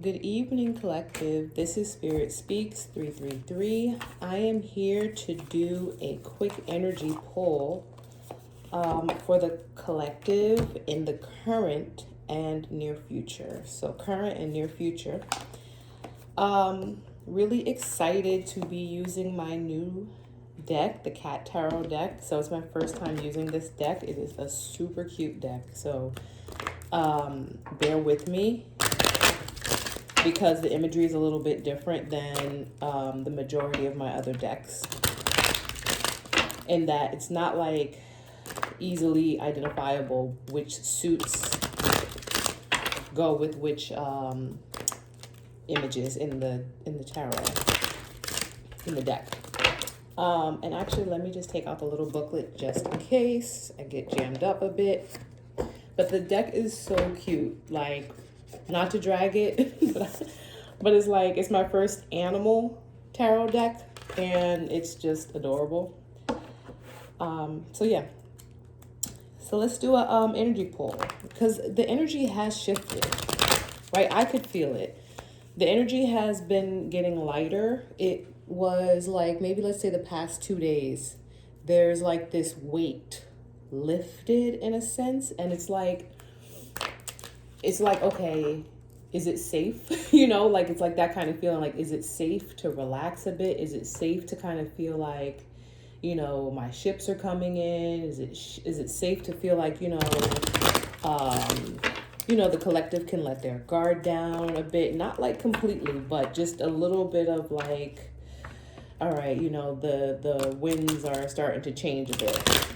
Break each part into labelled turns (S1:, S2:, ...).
S1: Good evening, collective. This is Spirit Speaks 333. I am here to do a quick energy pull for the collective in the current and near future. So current and near future. Really excited to be using my new deck, the Cat Tarot deck. So it's my first time using this deck. It is a super cute deck. So bear with me, because the imagery is a little bit different than the majority of my other decks, in that it's not like easily identifiable which suits go with which images in the tarot, in the deck. And actually, let me just take out the little booklet just in case I get jammed up a bit. But the deck is so cute, like, not to drag it, but it's like, it's my first animal tarot deck, and it's just adorable. So yeah. So let's do a energy pull, because the energy has shifted, right? I could feel it. The energy has been getting lighter. It was like, maybe let's say the past 2 days, there's like this weight lifted in a sense, and it's like, okay, is it safe? You know, like, it's like that kind of feeling, like, is it safe to relax a bit? Is it safe to kind of feel like, you know, my ships are coming in? Is it safe to feel like, the collective can let their guard down a bit, not like completely, but just a little bit of like, all right, the winds are starting to change a bit.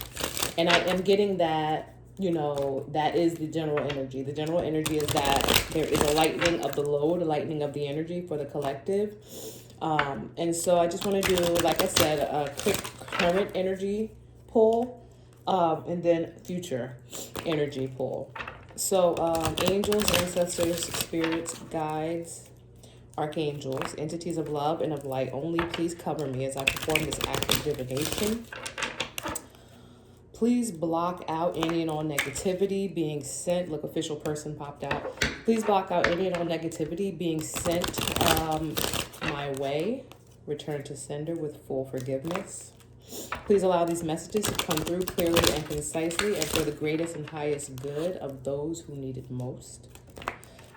S1: And I am getting that, that is the general energy. The general energy is that there is a lightening of the load, a lightening of the energy for the collective. And so I just want to do, like I said, a quick current energy pull, and then future energy pull. So angels, ancestors, spirits, guides, archangels, entities of love and of light only, please cover me as I perform this act of divination. Please block out any and all negativity being sent. Look, official person popped out. Please block out any and all negativity being sent my way. Return to sender with full forgiveness. Please allow these messages to come through clearly and concisely and for the greatest and highest good of those who need it most.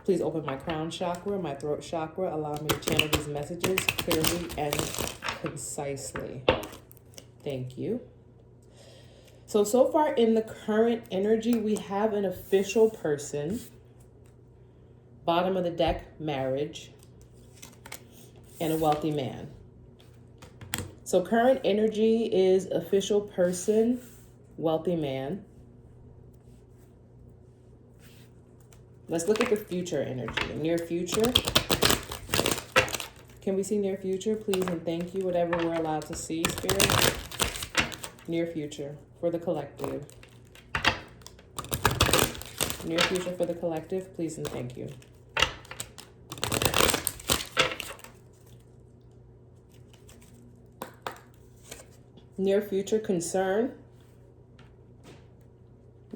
S1: Please open my crown chakra, my throat chakra. Allow me to channel these messages clearly and concisely. Thank you. So far in the current energy, we have an official person. Bottom of the deck, marriage, and a wealthy man. So current energy is official person, wealthy man. Let's look at the future energy. Near future. Can we see near future, please and thank you, whatever we're allowed to see, Spirit? Near future for the collective. Near future for the collective, please and thank you. Near future concern,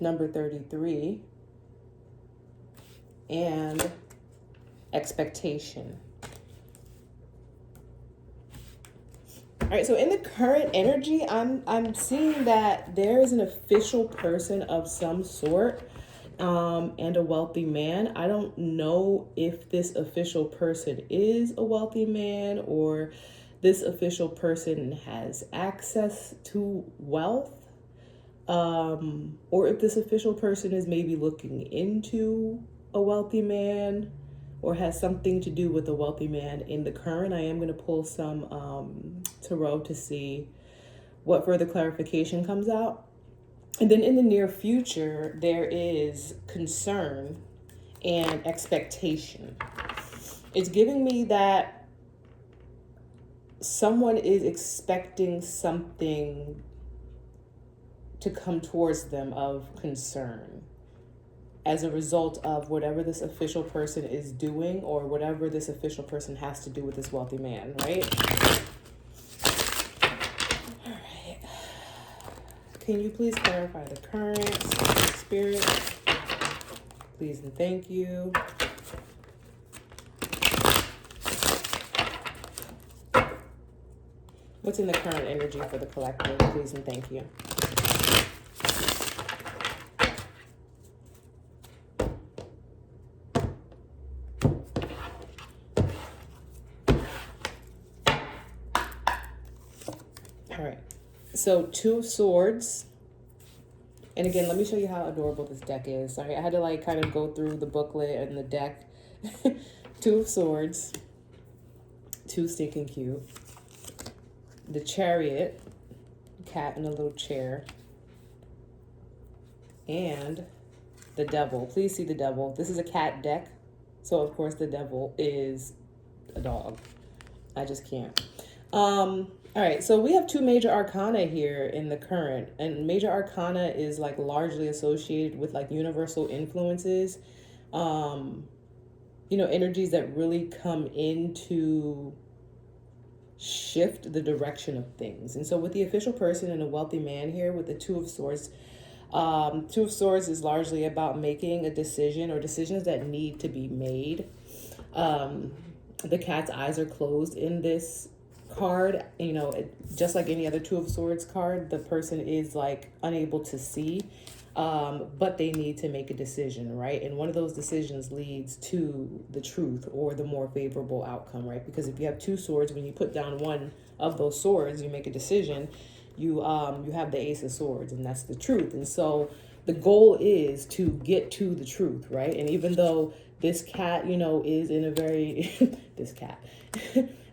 S1: number 33, and expectation. All right, so in the current energy, I'm seeing that there is an official person of some sort, and a wealthy man. I don't know if this official person is a wealthy man, or this official person has access to wealth, or if this official person is maybe looking into a wealthy man or has something to do with a wealthy man in the current. I am going to pull some tarot to see what further clarification comes out. And then in the near future, there is concern and expectation. It's giving me that someone is expecting something to come towards them of concern as a result of whatever this official person is doing, or whatever this official person has to do with this wealthy man, right? All right. Can you please clarify the current, Spirit? Please and thank you. What's in the current energy for the collective, please and thank you. All right, so Two of Swords. And again, let me show you how adorable this deck is. Sorry, I had to like kind of go through the booklet and the deck. Two of Swords. Too stinking cute. The Chariot. Cat in a little chair. And the Devil. Please see the Devil. This is a cat deck. So of course the Devil is a dog. I just can't. All right, so we have two major arcana here in the current, and major arcana is like largely associated with like universal influences, energies that really come in to shift the direction of things. And so with the official person and a wealthy man here with the Two of Swords, Two of Swords is largely about making a decision or decisions that need to be made. The cat's eyes are closed in this card. Just like any other Two of Swords card, the person is like unable to see, but they need to make a decision, right? And one of those decisions leads to the truth or the more favorable outcome, right? Because if you have two swords, when you put down one of those swords, you make a decision, you have the Ace of Swords, and that's the truth. And so the goal is to get to the truth, right? And even though this cat, is in a very this cat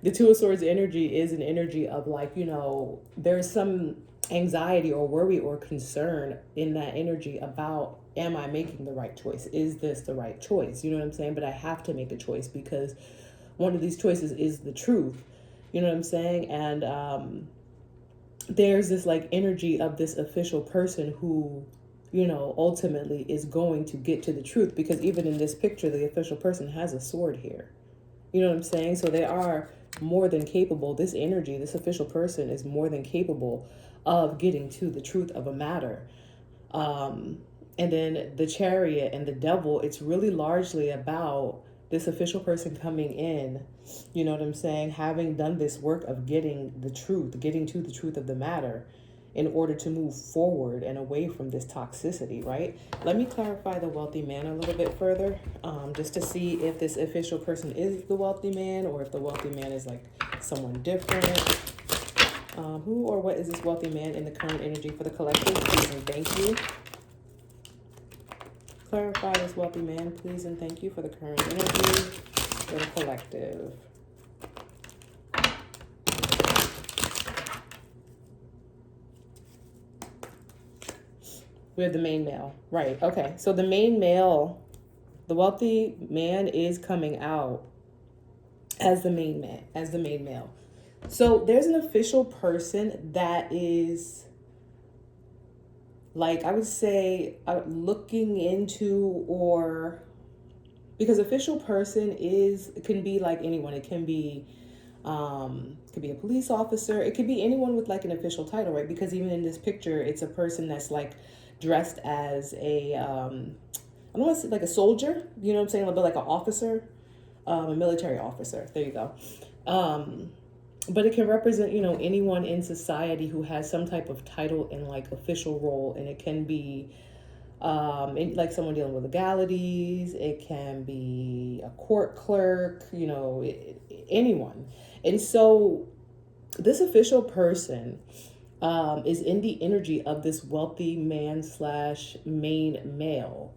S1: the Two of Swords energy is an energy of like, there's some anxiety or worry or concern in that energy about, am I making the right choice? Is this the right choice? You know what I'm saying? But I have to make a choice because one of these choices is the truth. You know what I'm saying? And there's this like energy of this official person who, ultimately is going to get to the truth, because even in this picture, the official person has a sword here. You know what I'm saying? So they are more than capable. This energy, this official person is more than capable of getting to the truth of a matter. And then the Chariot and the Devil, it's really largely about this official person coming in, you know what I'm saying, having done this work of getting the truth, getting to the truth of the matter in order to move forward and away from this toxicity, right? Let me clarify the wealthy man a little bit further, just to see if this official person is the wealthy man or if the wealthy man is like someone different. Who or what is this wealthy man in the current energy for the collective? Please and thank you. Clarify this wealthy man, please and thank you, for the current energy for the collective. We have the main male. Right. Okay. So the main male, the wealthy man is coming out as the main man, as the main male. So there's an official person that is, like, I would say looking into, or because official person can be like anyone. It can be a police officer. It could be anyone with like an official title, right? Because even in this picture, it's a person that's like dressed as a, I don't want to say like a soldier, you know what I'm saying? But like an officer, a military officer. There you go. But it can represent, anyone in society who has some type of title and like official role. And it can be like someone dealing with legalities. It can be a court clerk, anyone. And so this official person is in the energy of this wealthy man / main male.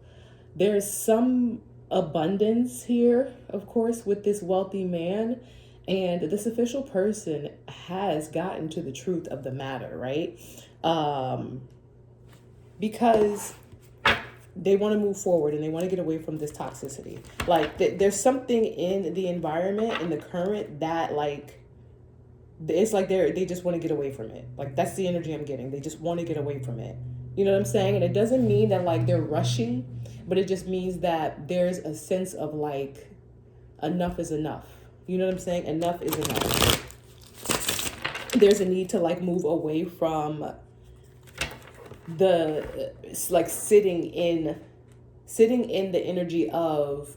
S1: There's some abundance here, of course, with this wealthy man. And this official person has gotten to the truth of the matter, right? Because they want to move forward and they want to get away from this toxicity. Like there's something in the environment, in the current, that like, it's like they just want to get away from it. Like that's the energy I'm getting. They just want to get away from it. You know what I'm saying? And it doesn't mean that like they're rushing, but it just means that there's a sense of like, enough is enough. You know what I'm saying? Enough is enough. There's a need to like move away from the like sitting in the energy of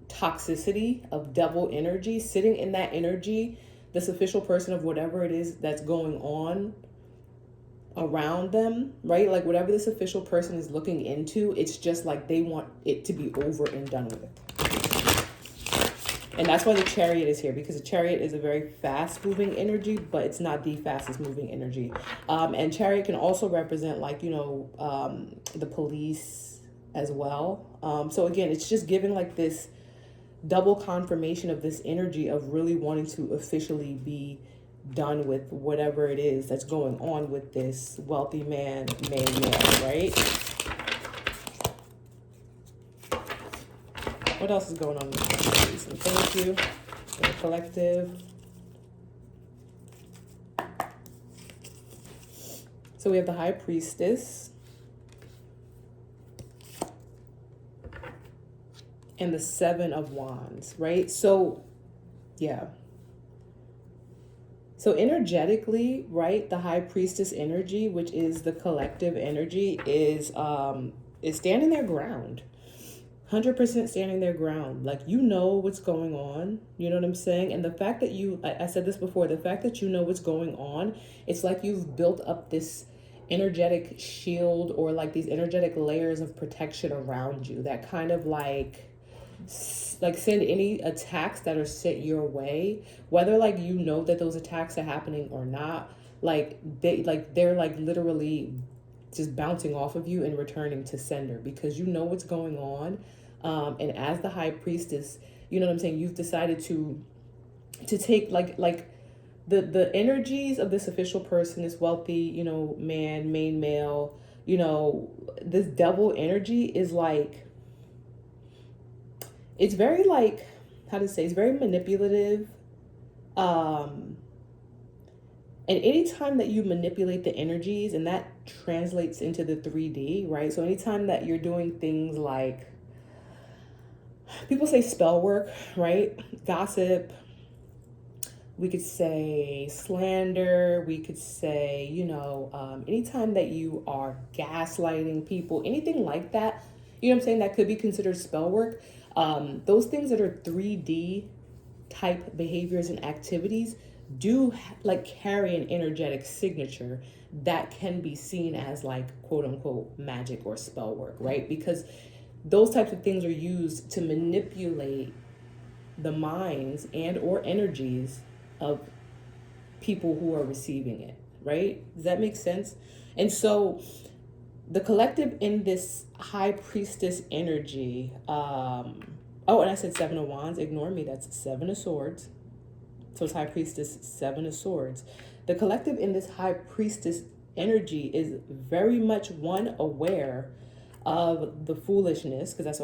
S1: toxicity, of devil energy, sitting in that energy this official person of whatever it is that's going on around them, right? Like whatever this official person is looking into, it's just like they want it to be over and done with. And that's why the Chariot is here, because the Chariot is a very fast moving energy, but it's not the fastest moving energy. And Chariot can also represent like, the police as well. So again, it's just giving like this double confirmation of this energy of really wanting to officially be done with whatever it is that's going on with this wealthy man, male, right? What else is going on in this? And thank you for the collective. So we have the High Priestess and the Seven of Wands, right? So, yeah. So energetically, right, the High Priestess energy, which is the collective energy, is standing their ground. 100% standing their ground. Like, you know what's going on. You know what I'm saying? And the fact that I said this before, the fact that you know what's going on, it's like you've built up this energetic shield or like these energetic layers of protection around you that kind of like send any attacks that are sent your way, whether like you know that those attacks are happening or not, they're literally just bouncing off of you and returning to sender because you know what's going on. And as the High Priestess, you know what I'm saying, you've decided to take like the energies of this official person, this wealthy, man, main male, this devil energy is like, it's very like, how to say, it's very manipulative. And anytime that you manipulate the energies, and that translates into the 3D, right? So anytime that you're doing things like, people say spell work, right? Gossip, we could say slander, we could say, anytime that you are gaslighting people, anything like that, you know what I'm saying, that could be considered spell work. Those things that are 3D type behaviors and activities do like carry an energetic signature that can be seen as like quote unquote magic or spell work, right? Because those types of things are used to manipulate the minds and or energies of people who are receiving it, right? Does that make sense? And so the collective in this High Priestess energy, and I said Seven of Wands, ignore me, that's Seven of Swords. So it's High Priestess, Seven of Swords. The collective in this High Priestess energy is very much aware of the foolishness, because that's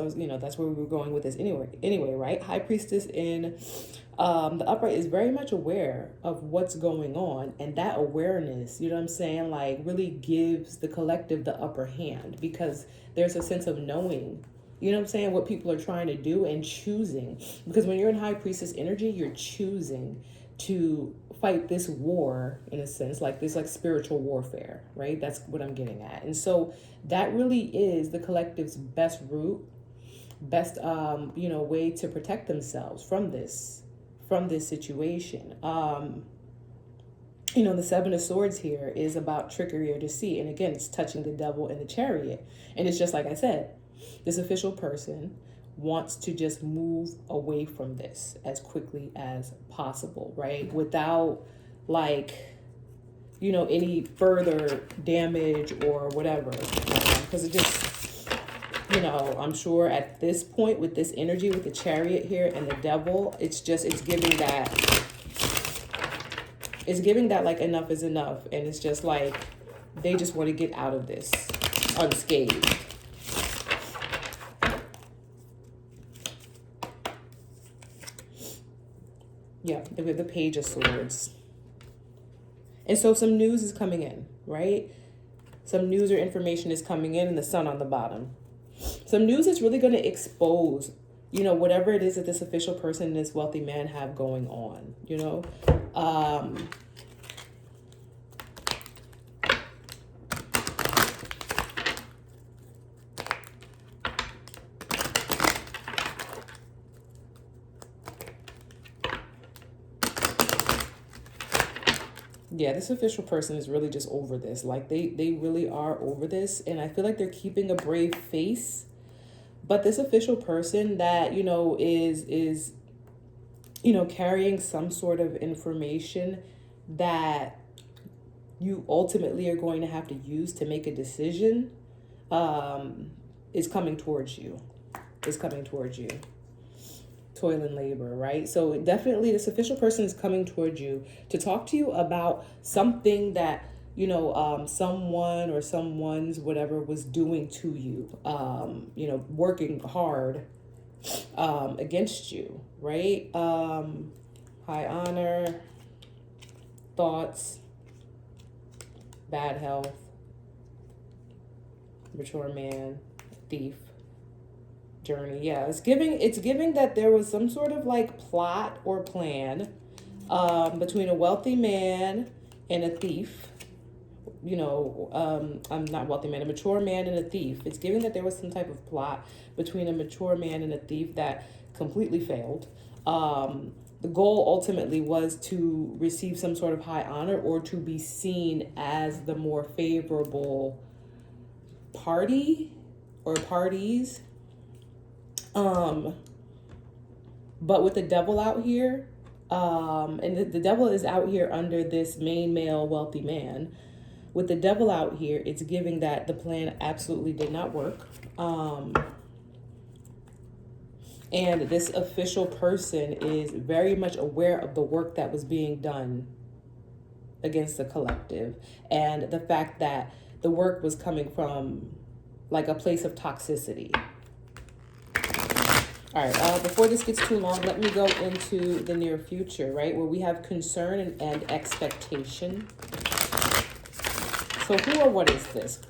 S1: where we were going with this anyway, right? High Priestess in the upright is very much aware of what's going on, and that awareness, you know what I'm saying, like really gives the collective the upper hand, because there's a sense of knowing, you know what I'm saying, what people are trying to do and choosing. Because when you're in High Priestess energy, you're choosing to fight this war, in a sense, like this like spiritual warfare, right? That's what I'm getting at. And so that really is the collective's best route, best way to protect themselves from this situation. The Seven of Swords here is about trickery or deceit, and again, it's touching the devil and the Chariot. And it's just like I said, this official person wants to just move away from this as quickly as possible, right? Without any further damage or whatever. Because it just, I'm sure at this point with this energy, with the Chariot here and the devil, it's giving that like enough is enough. And it's just like, they just want to get out of this unscathed. Yeah, we have the Page of Swords. And so some news is coming in, right? Some news or information is coming in, and the Sun on the bottom. Some news is really going to expose, whatever it is that this official person and this wealthy man have going on, Yeah, this official person is really just over this. Like they really are over this, and I feel like they're keeping a brave face. But this official person that, is carrying some sort of information that you ultimately are going to have to use to make a decision, is coming towards you. Is coming towards you. Toil and labor, right? So definitely this official person is coming towards you to talk to you about something that, someone or someone's whatever was doing to you, working hard against you, right? High honor, thoughts, bad health, mature man, thief, journey. Yeah, it's giving that there was some sort of like plot or plan between a wealthy man and a thief. I'm not wealthy man, a mature man and a thief. It's giving that there was some type of plot between a mature man and a thief that completely failed. The goal ultimately was to receive some sort of high honor or to be seen as the more favorable party or parties. But with the devil out here, and the devil is out here under this main male wealthy man. With the devil out here, it's giving that the plan absolutely did not work. And this official person is very much aware of the work that was being done against the collective and the fact that the work was coming from like a place of toxicity. All right, before this gets too long, let me go into the near future, right? Where we have concern and expectation. So who or what is this?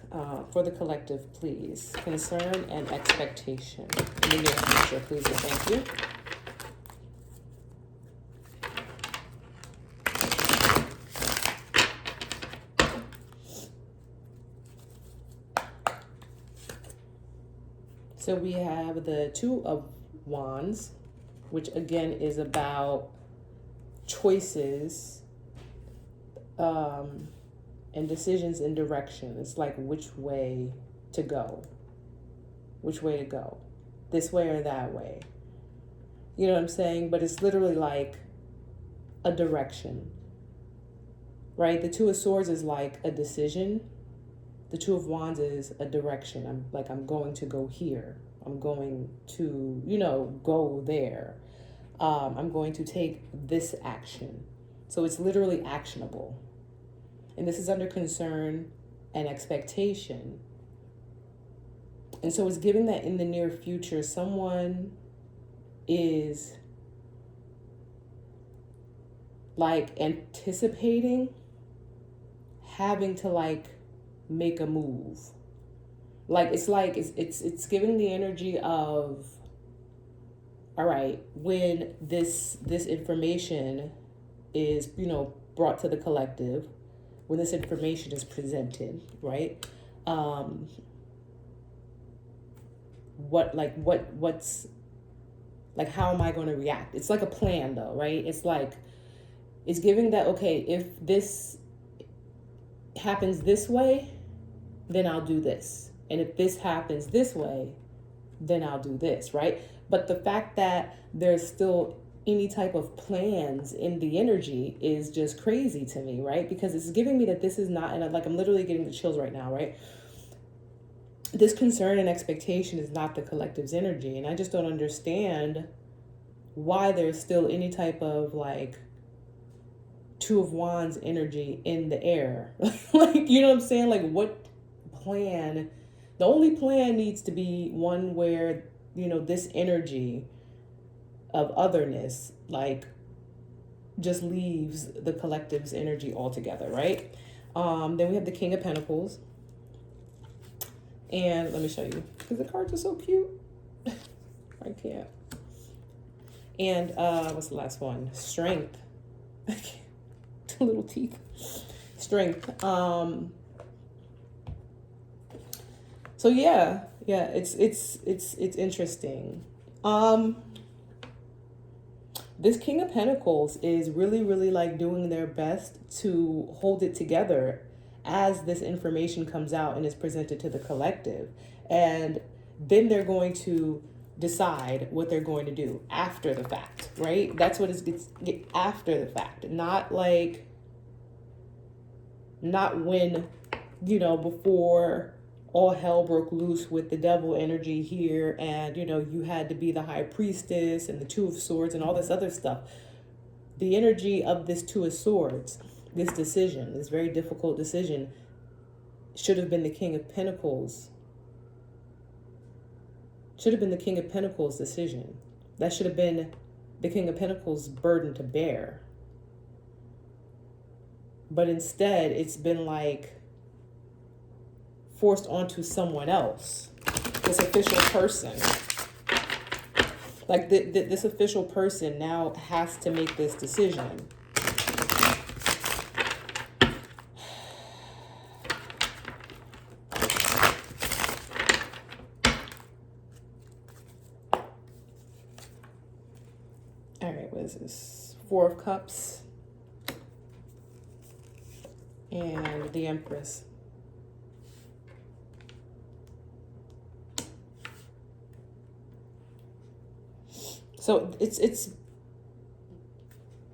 S1: For the collective, please. Concern and expectation. In the near future, please and thank you. So we have the Two of Wands, which again is about choices and decisions in direction. It's like which way to go. Which way to go. This way or that way. You know what I'm saying? But it's literally like a direction. Right? The Two of Swords is like a decision. The Two of Wands is a direction. I'm going to go here. I'm going to, go there. I'm going to take this action. So it's literally actionable. And this is under concern and expectation. And so it's giving that in the near future, someone is like anticipating having to like make a move. It's giving the energy of, all right, when this information is, brought to the collective, when this information is presented, right? What's like, how am I going to react? It's like a plan though, right? It's like, it's giving that, okay, if this happens this way, then I'll do this. And if this happens this way, then I'll do this, right? But the fact that there's still any type of plans in the energy is just crazy to me, right? Because it's giving me that this is not, and I'm literally getting the chills right now, right? This concern and expectation is not the collective's energy. And I just don't understand why there's still any type of like Two of Wands energy in the air. Like, you know what I'm saying? Like, what plan? The only plan needs to be one where, this energy of otherness, like, just leaves the collective's energy altogether, right? Then we have the King of Pentacles. And let me show you, because the cards are so cute. I can't. And what's the last one? Strength. Little teeth. Strength. So yeah, it's interesting. This King of Pentacles is really, really like doing their best to hold it together as this information comes out and is presented to the collective. And then they're going to decide what they're going to do after the fact, right? That's what it's after the fact, not when, before all hell broke loose with the devil energy here, and you had to be the high priestess and the two of swords and all this other stuff. The energy of this two of swords, this decision, this very difficult decision, should have been the King of Pentacles. Should have been the King of Pentacles decision. That should have been the King of Pentacles burden to bear. But instead, it's been like forced onto someone else, this official person. Like this official person now has to make this decision. All right, what is this? Four of Cups and the Empress. So it's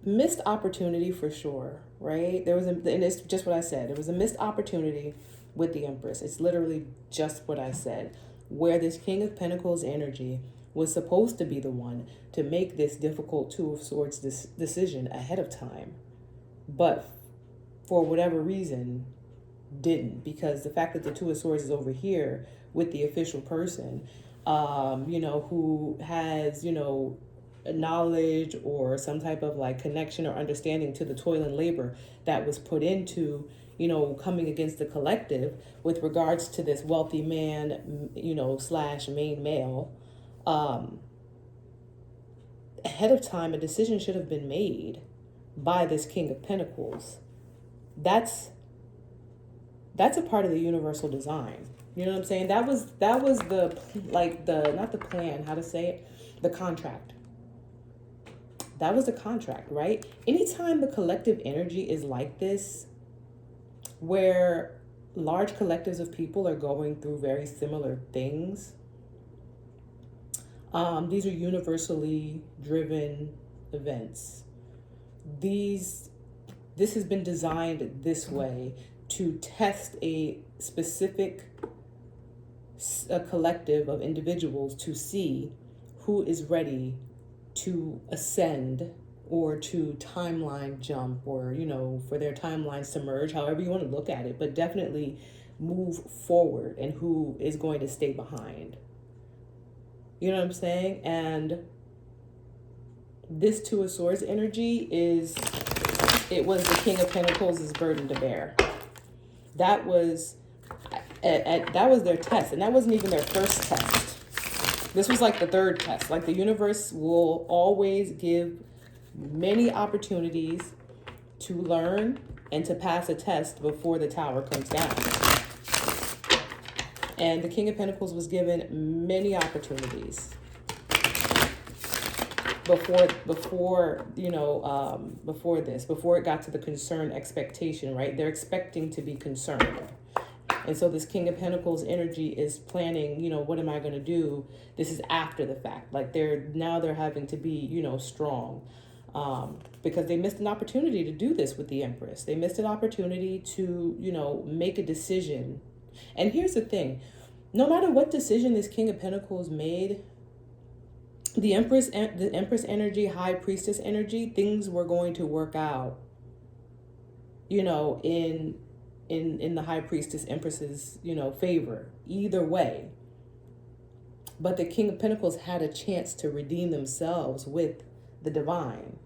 S1: missed opportunity for sure, right? And it's just what I said. There was a missed opportunity with the Empress. It's literally just what I said, where this King of Pentacles energy was supposed to be the one to make this difficult Two of Swords decision ahead of time, but for whatever reason didn't, because the fact that the Two of Swords is over here with the official person, who has, knowledge or some type of like connection or understanding to the toil and labor that was put into, coming against the collective with regards to this wealthy man, / main male. Ahead of time, a decision should have been made by this King of Pentacles. That's a part of the universal design. You know what I'm saying? That was not the plan, how to say it, the contract. That was the contract, right? Anytime the collective energy is like this, where large collectives of people are going through very similar things, these are universally driven events. This has been designed this way to test a specific collective of individuals to see who is ready to ascend or to timeline jump, or for their timelines to merge, however you want to look at it, but definitely move forward, and who is going to stay behind. You know what I'm saying? And this Two of Swords energy was the King of Pentacles' burden to bear. That was their test, and that wasn't even their first test. This was like the third test. Like, the universe will always give many opportunities to learn and to pass a test before the tower comes down. And the King of Pentacles was given many opportunities before it got to the concern expectation, right? They're expecting to be concerned. And so this King of Pentacles energy is planning, what am I going to do? This is after the fact. Like, they're having to be, strong, because they missed an opportunity to do this with the Empress. They missed an opportunity to, make a decision. And here's the thing. No matter what decision this King of Pentacles made, the Empress energy, High Priestess energy, things were going to work out, in the High Priestess Empress's, favor, either way. But the King of Pentacles had a chance to redeem themselves with the divine.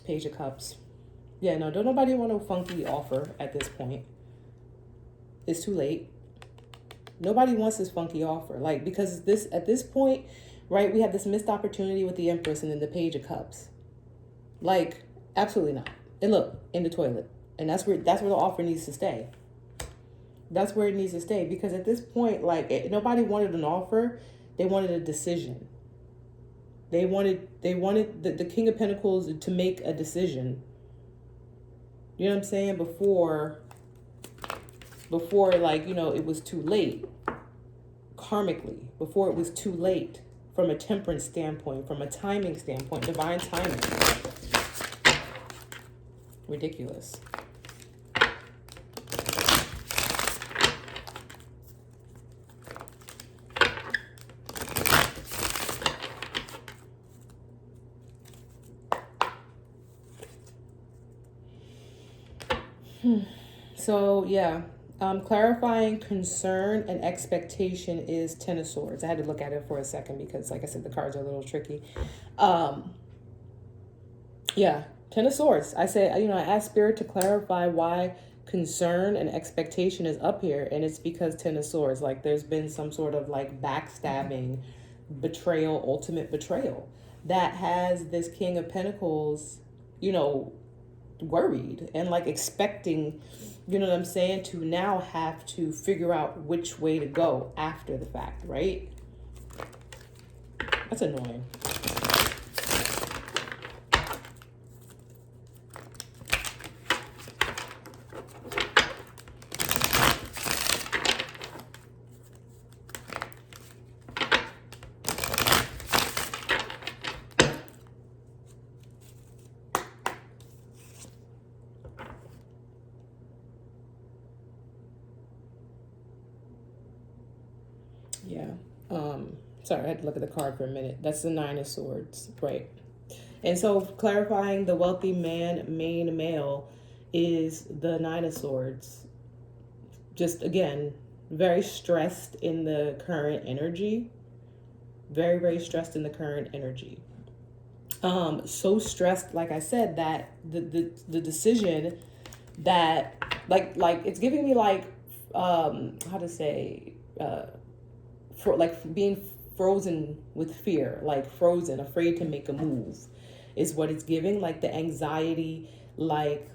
S1: Page of Cups. Yeah, no, don't nobody want no funky offer at this point. It's too late. Nobody wants this funky offer. Like, because at this point, right, we have this missed opportunity with the Empress and then the Page of Cups. Like, absolutely not. And look, in the toilet. And that's where the offer needs to stay. That's where it needs to stay. Because at this point, like, nobody wanted an offer. They wanted a decision. They wanted the King of Pentacles to make a decision. You know what I'm saying? Before like, you know, it was too late. Karmically, before it was too late, from a temperance standpoint, from a timing standpoint, divine timing. Ridiculous. So yeah, clarifying concern and expectation is Ten of Swords. I had to look at it for a second because, like I said, the cards are a little tricky. Yeah, Ten of Swords. I say, you know, I asked Spirit to clarify why concern and expectation is up here, and it's because Ten of Swords. Like, there's been some sort of like backstabbing, betrayal, ultimate betrayal that has this King of Pentacles, you know, worried and like expecting, you know what I'm saying, to now have to figure out which way to go after the fact, right? That's annoying. Yeah. Sorry, I had to look at the card for a minute. That's the Nine of Swords, right? And so clarifying the wealthy man, main male, is the Nine of Swords. Just, again, very stressed in the current energy. Very, very stressed in the current energy. So stressed, like I said, that the decision that, like it's giving me like, how to say, for like being frozen with fear, like frozen, afraid to make a move is what it's giving. Like the anxiety, like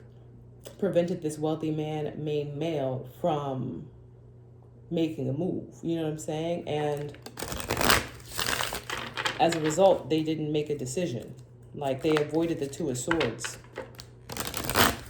S1: prevented this wealthy man, main male, from making a move. You know what I'm saying? And as a result, they didn't make a decision. Like they avoided the Two of Swords.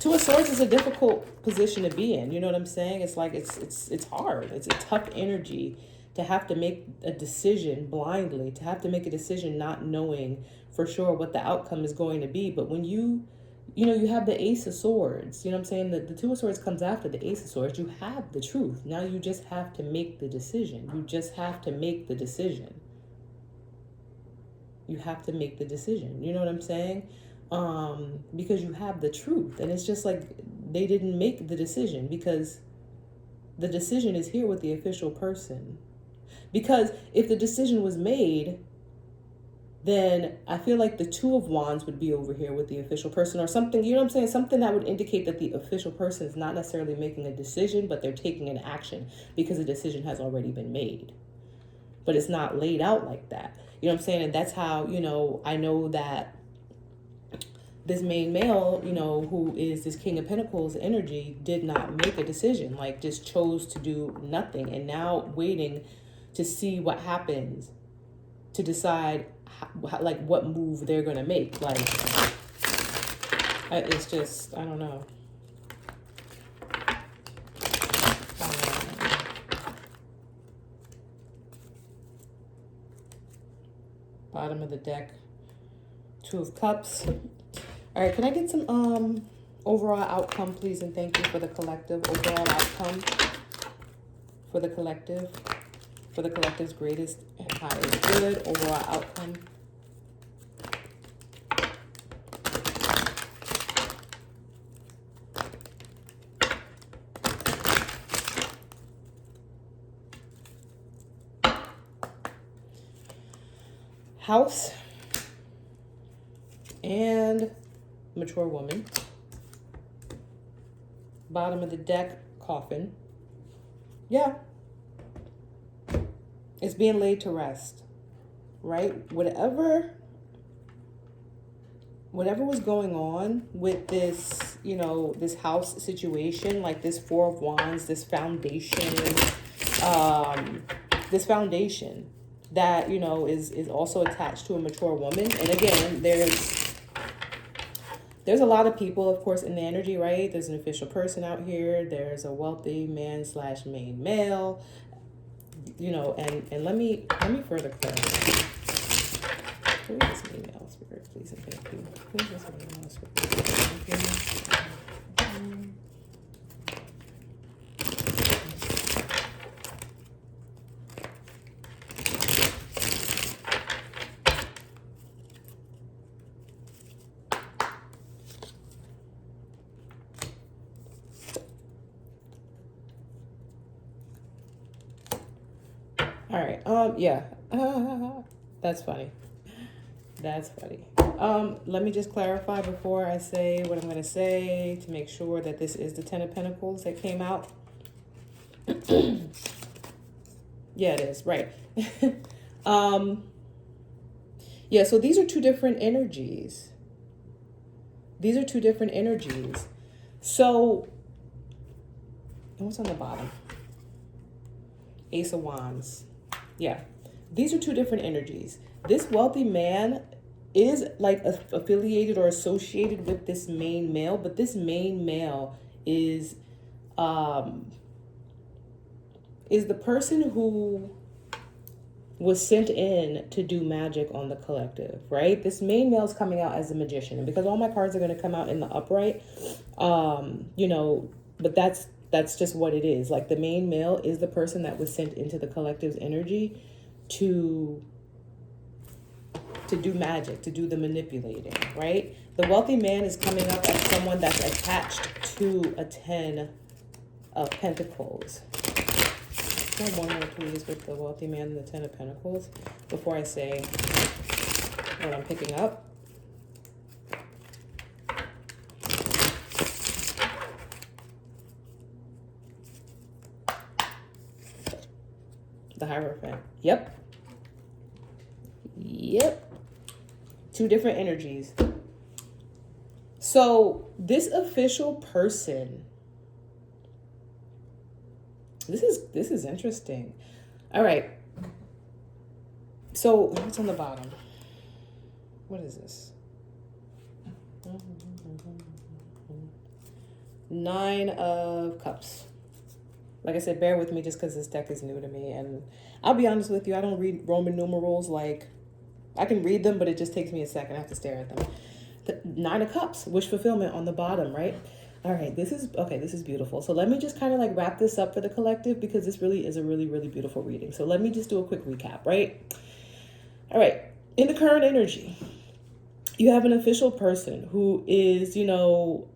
S1: Two of Swords is a difficult position to be in. You know what I'm saying? It's like, it's hard. It's a tough energy to have to make a decision blindly, to have to make a decision not knowing for sure what the outcome is going to be. But when you know, you have the Ace of Swords, you know what I'm saying? The Two of Swords comes after the Ace of Swords. You have the truth. Now you just have to make the decision. You just have to make the decision. You have to make the decision. You know what I'm saying? Because you have the truth. And it's just like they didn't make the decision because the decision is here with the official person. Because if the decision was made, then I feel like the Two of Wands would be over here with the official person or something, you know what I'm saying? Something that would indicate that the official person is not necessarily making a decision, but they're taking an action because a decision has already been made. But it's not laid out like that. You know what I'm saying? And that's how, you know, I know that this main male, you know, who is this King of Pentacles energy, did not make a decision, like just chose to do nothing and now waiting to see what happens to decide how, like what move they're going to make. Like, it's just, I don't know. Bottom of the deck, Two of Cups. All right, can I get some overall outcome, please, and thank you for the collective. Overall outcome for the collective, for the collective's greatest and highest good. Overall outcome. House and mature woman. Bottom of the deck, coffin. Yeah. It's being laid to rest, right? Whatever was going on with this, you know, this house situation, like this Four of Wands, this foundation, that, you know, is also attached to a mature woman. And again, there's a lot of people, of course, in the energy, right? There's an official person out here. There's a wealthy man / main male, you know, and let me further clarify. Who is main male spirit, please and thank you? Who is this main male spirit? Thank you. All right. Yeah. That's funny. That's funny. Let me just clarify before I say what I'm going to say to make sure that this is the Ten of Pentacles that came out. Yeah, it is. Right. Yeah, so these are two different energies. These are two different energies. So, and what's on the bottom? Ace of Wands. Yeah, these are two different energies. This wealthy man is like affiliated or associated with this main male, but this main male is the person who was sent in to do magic on the collective, right? This main male is coming out as a magician, and because all my cards are going to come out in the upright, you know, but that's just what it is. Like, the main male is the person that was sent into the collective's energy to do magic, to do the manipulating, right? The wealthy man is coming up as someone that's attached to a 10 of Pentacles. Can I have one more, please, with the wealthy man and the 10 of Pentacles before I say what I'm picking up? The Hierophant. Yep. Two different energies. So this official person, this is interesting. All right. So what's on the bottom? What is this? 9 of Cups. Like I said, bear with me just because this deck is new to me. And I'll be honest with you, I don't read Roman numerals. Like, I can read them, but it just takes me a second. I have to stare at them. The 9 of Cups, wish fulfillment on the bottom, right? All right, this is beautiful. So let me just kind of like wrap this up for the collective, because this really is a really, really beautiful reading. So let me just do a quick recap, right? All right, in the current energy, you have an official person who is, you know,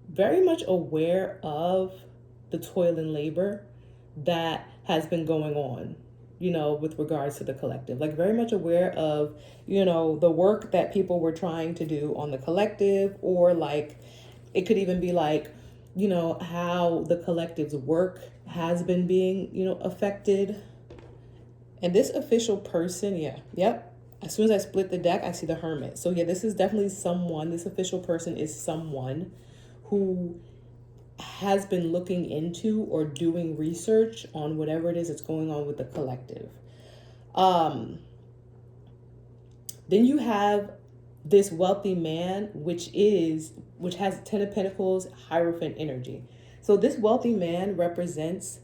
S1: very much aware of the toil and labor that has been going on, you know, with regards to the collective. Like, very much aware of, you know, the work that people were trying to do on the collective, or like, it could even be like, you know, how the collective's work has been being, you know, affected. And this official person, as soon as I split the deck, I see the Hermit. So yeah, this is definitely someone, this official person is someone who has been looking into or doing research on whatever it is that's going on with the collective. Then you have this wealthy man, which has 10 of Pentacles, Hierophant energy. So this wealthy man represents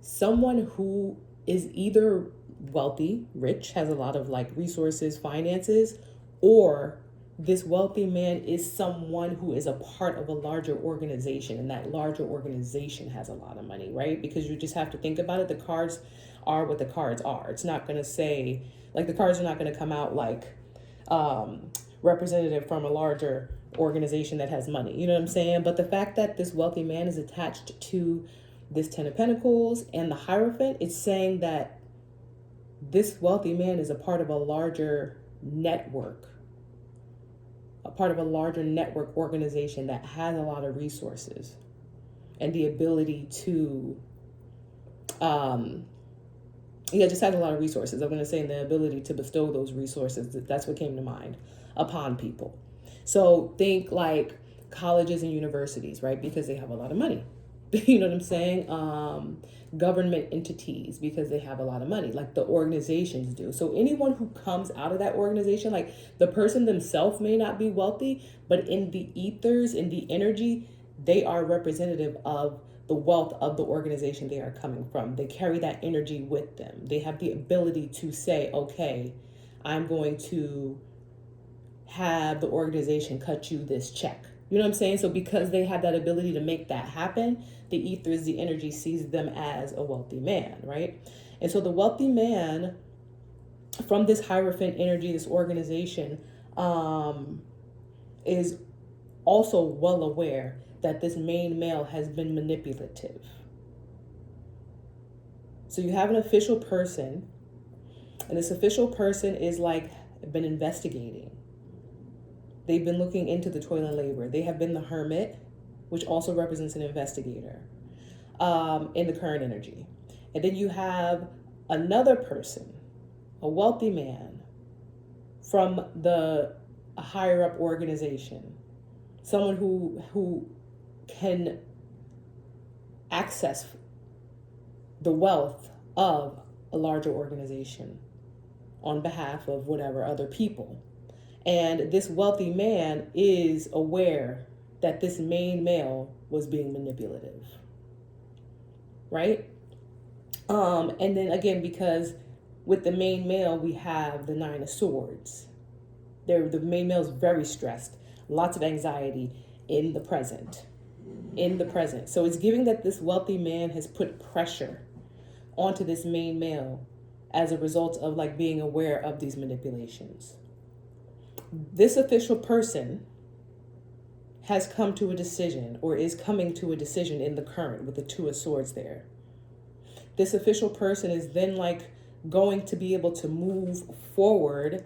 S1: someone who is either wealthy, rich, has a lot of like resources, finances, or this wealthy man is someone who is a part of a larger organization, and that larger organization has a lot of money, right? Because you just have to think about it. The cards are what the cards are. It's not going to say, like, the cards are not going to come out like representative from a larger organization that has money. You know what I'm saying? But the fact that this wealthy man is attached to this 10 of Pentacles and the Hierophant, it's saying that this wealthy man is a part of a larger network, a part of a larger network organization that has a lot of resources and the ability to, just has a lot of resources. I'm going to say, the ability to bestow those resources. That's what came to mind, upon people. So think like colleges and universities, right? Because they have a lot of money. You know what I'm saying? government entities because they have a lot of money, like the organizations do. So anyone who comes out of that organization, like the person themselves may not be wealthy, but in the ethers, in the energy, they are representative of the wealth of the organization they are coming from. They carry that energy with them. They have the ability to say, okay, I'm going to have the organization cut you this check. You know what I'm saying? So because they have that ability to make that happen, the ethers, the energy sees them as a wealthy man, right? And so the wealthy man from this Hierophant energy, this organization, is also well aware that this main male has been manipulative. So you have an official person, and this official person is like been investigating. They've been looking into the toil and labor. They have been the hermit, which also represents an investigator in the current energy. And then you have another person, a wealthy man from a higher up organization, someone who can access the wealth of a larger organization on behalf of whatever other people. And this wealthy man is aware that this main male was being manipulative, right? And then again, because with the main male, we have the Nine of Swords. The main male is very stressed, lots of anxiety in the present. So it's giving that this wealthy man has put pressure onto this main male as a result of like being aware of these manipulations. This official person has come to a decision or is coming to a decision in the current with the Two of Swords there. This official person is then like going to be able to move forward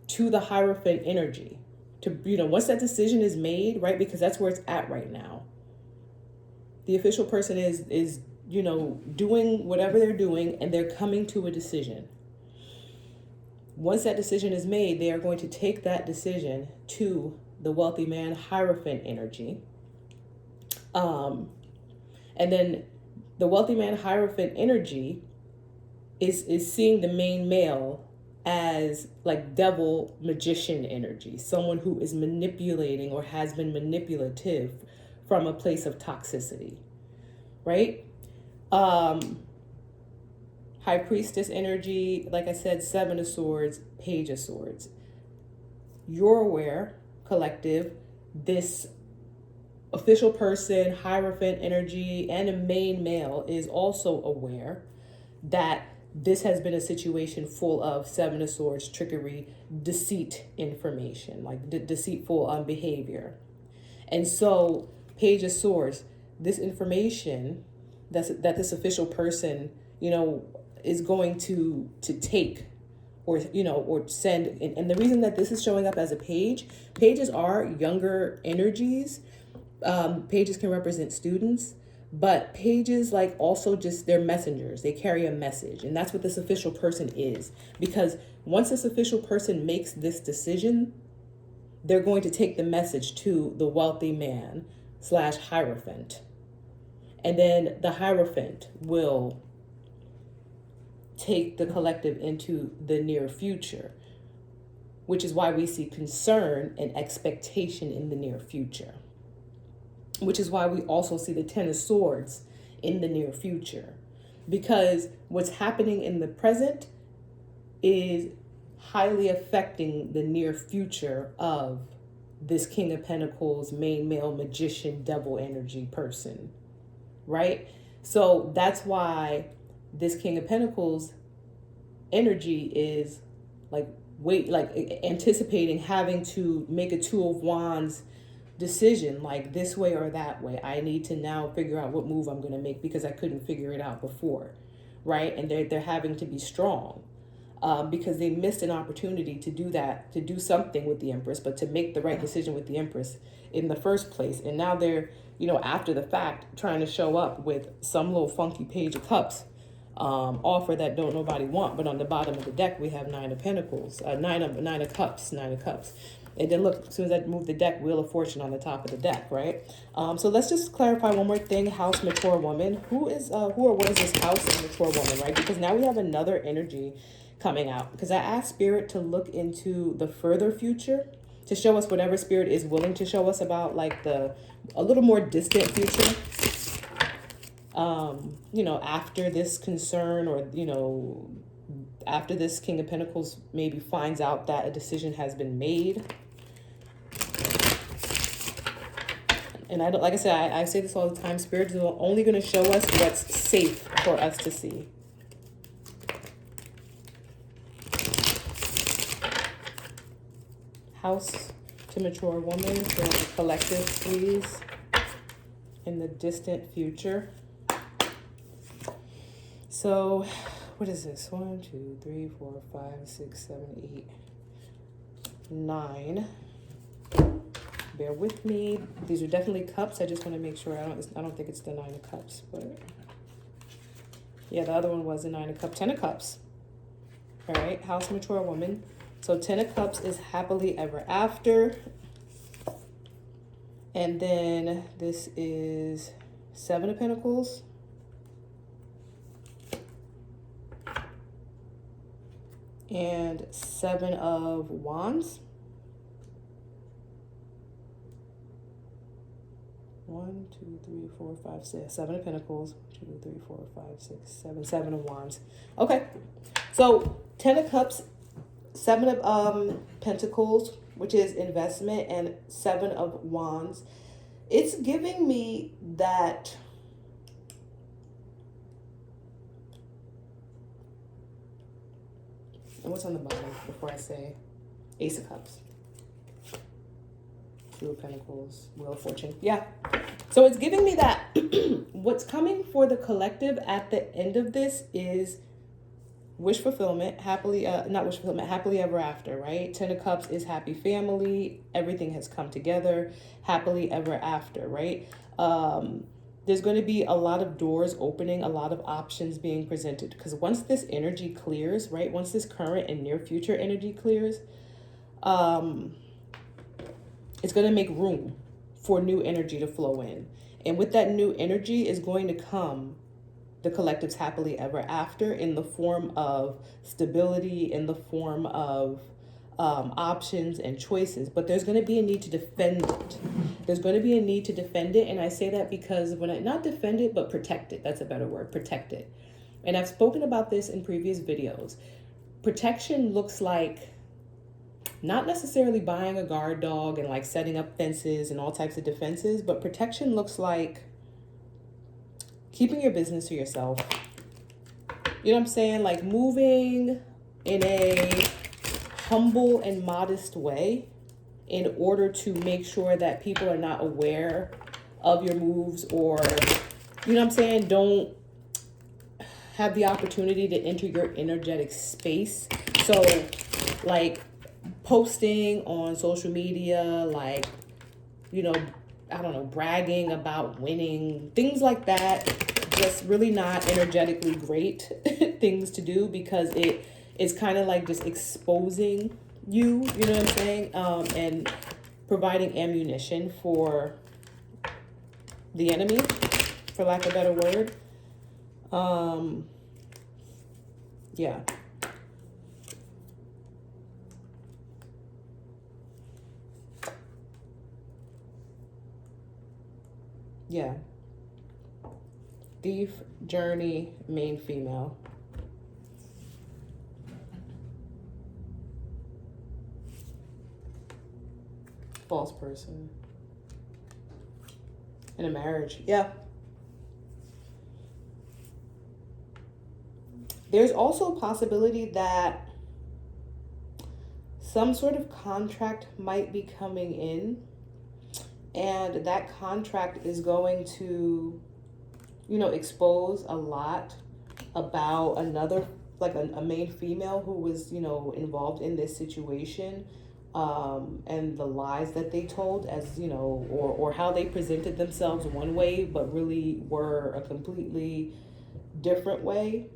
S1: to the Hierophant energy to, once that decision is made, right? Because that's where it's at right now. The official person is doing whatever they're doing, and they're coming to a decision. Once that decision is made, they are going to take that decision to the wealthy man Hierophant energy. And then the wealthy man Hierophant energy is seeing the main male as like devil magician energy, someone who is manipulating or has been manipulative from a place of toxicity, right? High Priestess energy, like I said, Seven of Swords, Page of Swords. You're aware, collective, this official person, Hierophant energy, and a main male is also aware that this has been a situation full of Seven of Swords, trickery, deceit information, like deceitful behavior. And so, Page of Swords, this information that this official person, is going to take or send. And the reason that this is showing up as a pages are younger energies. Pages can represent students, but pages like also just they're messengers. They carry a message, and that's what this official person is. Because once this official person makes this decision, they're going to take the message to the wealthy man / Hierophant. And then the Hierophant will take the collective into the near future, which is why we see concern and expectation in the near future, which is why we also see the Ten of Swords in the near future, because what's happening in the present is highly affecting the near future of this King of Pentacles, main male magician, devil energy person, right? So that's why this King of Pentacles energy is like anticipating having to make a Two of Wands decision, like this way or that way. I need to now figure out what move I'm going to make because I couldn't figure it out before, right? And they're having to be strong because they missed an opportunity to do that, to do something with the Empress, but to make the right decision with the Empress in the first place. And now they're, after the fact, trying to show up with some little funky Page of Cups offer that don't nobody want. But on the bottom of the deck, we have Nine of Pentacles, Nine of Cups. And then look, as soon as I move the deck, Wheel of Fortune on the top of the deck, right? So let's just clarify one more thing. House, mature woman. Who or what is this house and mature woman, right? Because now we have another energy coming out. Because I asked Spirit to look into the further future, to show us whatever Spirit is willing to show us about, like a little more distant future. After this concern, or, after this King of Pentacles maybe finds out that a decision has been made. And like I said, I say this all the time, Spirit is only going to show us what's safe for us to see. House to mature woman for the collective, please, in the distant future. So, what is this? 1, 2, 3, 4, 5, 6, 7, 8, 9. Bear with me. These are definitely cups. I just want to make sure. I don't think it's the 9 of Cups, but yeah, the other one was the 9 of Cups. 10 of Cups. All right, house, mature woman. So 10 of Cups is happily ever after. And then this is 7 of Pentacles. And 7 of Wands. 1, 2, 3, 4, 5, 6, 7 of Pentacles. 2, 3, 4, 5, 6, 7, 7 of Wands. Okay, so 10 of Cups, 7 of Pentacles, which is investment, and 7 of Wands. It's giving me that and what's on the bottom before I say Ace of Cups, 2 of Pentacles, Wheel of Fortune. Yeah. So it's giving me that what's coming for the collective at the end of this is wish fulfillment, happily ever after, right? 10 of Cups is happy family. Everything has come together, happily ever after, right? There's going to be a lot of doors opening, a lot of options being presented. Because once this energy clears, right? Once this current and near future energy clears, it's going to make room for new energy to flow in. And with that new energy is going to come the collective's happily ever after, in the form of stability, in the form of options and choices. But there's going to be a need to defend it. There's going to be a need to defend it. And I say that because not defend it, but protect it. That's a better word, protect it. And I've spoken about this in previous videos. Protection looks like not necessarily buying a guard dog and like setting up fences and all types of defenses, but protection looks like keeping your business to yourself. You know what I'm saying? Like moving in a humble and modest way in order to make sure that people are not aware of your moves, or, you know what I'm saying, don't have the opportunity to enter your energetic space. So like posting on social media, like, I don't know, bragging about winning, things like that, just really not energetically great things to do, because it is kind of like just exposing you know what I'm saying, and providing ammunition for the enemy, for lack of a better word. Yeah. Yeah. Thief, journey, main female. False person. In a marriage. Yeah. There's also a possibility that some sort of contract might be coming in, and that contract is going to, expose a lot about another, like a main female who was, involved in this situation, and the lies that they told, as, or how they presented themselves one way, but really were a completely different way.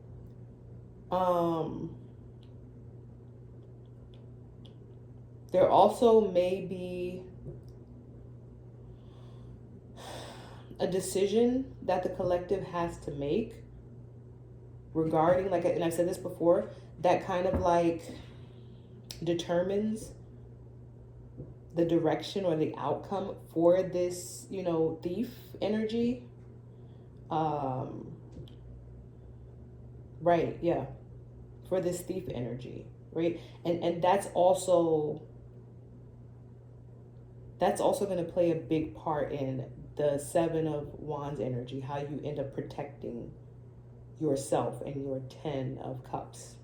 S1: There also may be a decision that the collective has to make regarding, like, and I've said this before, that kind of like determines the direction or the outcome for this, you know, thief energy. Right, yeah, for this thief energy, right? And that's also going to play a big part in the Seven of Wands energy, how you end up protecting yourself and your 10 of Cups,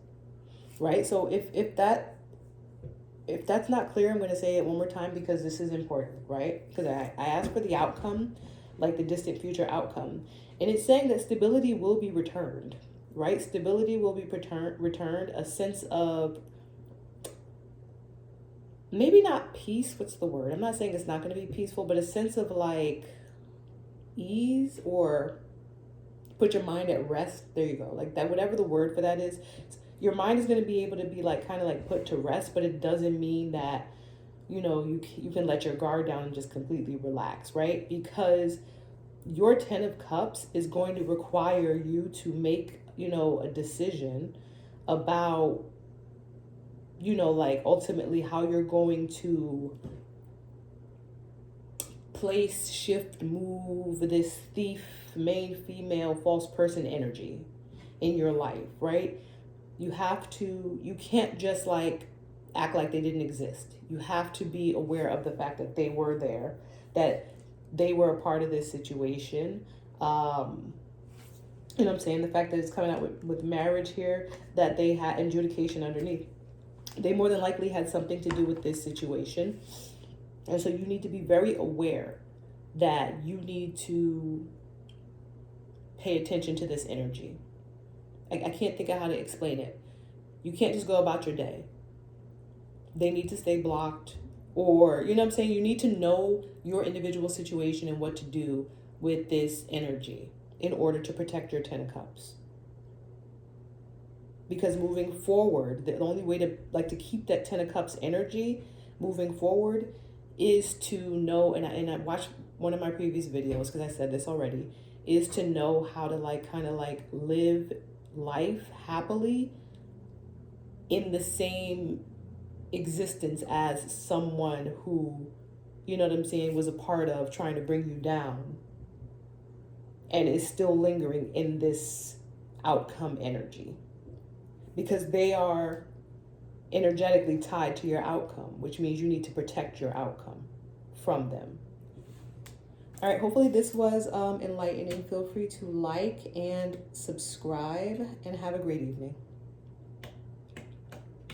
S1: right? So if that's not clear, I'm going to say it one more time because this is important, right? Because I asked for the outcome, like the distant future outcome. And it's saying that stability will be returned, right? Stability will be returned, a sense of, maybe not peace, what's the word? I'm not saying it's not going to be peaceful, but a sense of like ease, or put your mind at rest. There you go. Like that, whatever the word for that is. Your mind is going to be able to be like kind of like put to rest, but it doesn't mean that, you know, you can let your guard down and just completely relax, right? Because your 10 of Cups is going to require you to make, you know, a decision about, you know, like ultimately how you're going to place, shift, move this thief, male, female, false person energy in your life, right? You can't just like act like they didn't exist. You have to be aware of the fact that they were there, that they were a part of this situation. You know what I'm saying? The fact that it's coming out with marriage here, that they had adjudication underneath. They more than likely had something to do with this situation. And so you need to be very aware that you need to pay attention to this energy. I can't think of how to explain it. You can't just go about your day. They need to stay blocked, or, you know what I'm saying? You need to know your individual situation and what to do with this energy in order to protect your 10 of Cups. Because moving forward, the only way to keep that 10 of Cups energy moving forward is to know, and I watched one of my previous videos because I said this already, is to know how to like kind of like live life happily in the same existence as someone who, you know what I'm saying, was a part of trying to bring you down and is still lingering in this outcome energy, because they are energetically tied to your outcome, which means you need to protect your outcome from them. All right, hopefully this was enlightening. Feel free to like and subscribe, and have a great evening.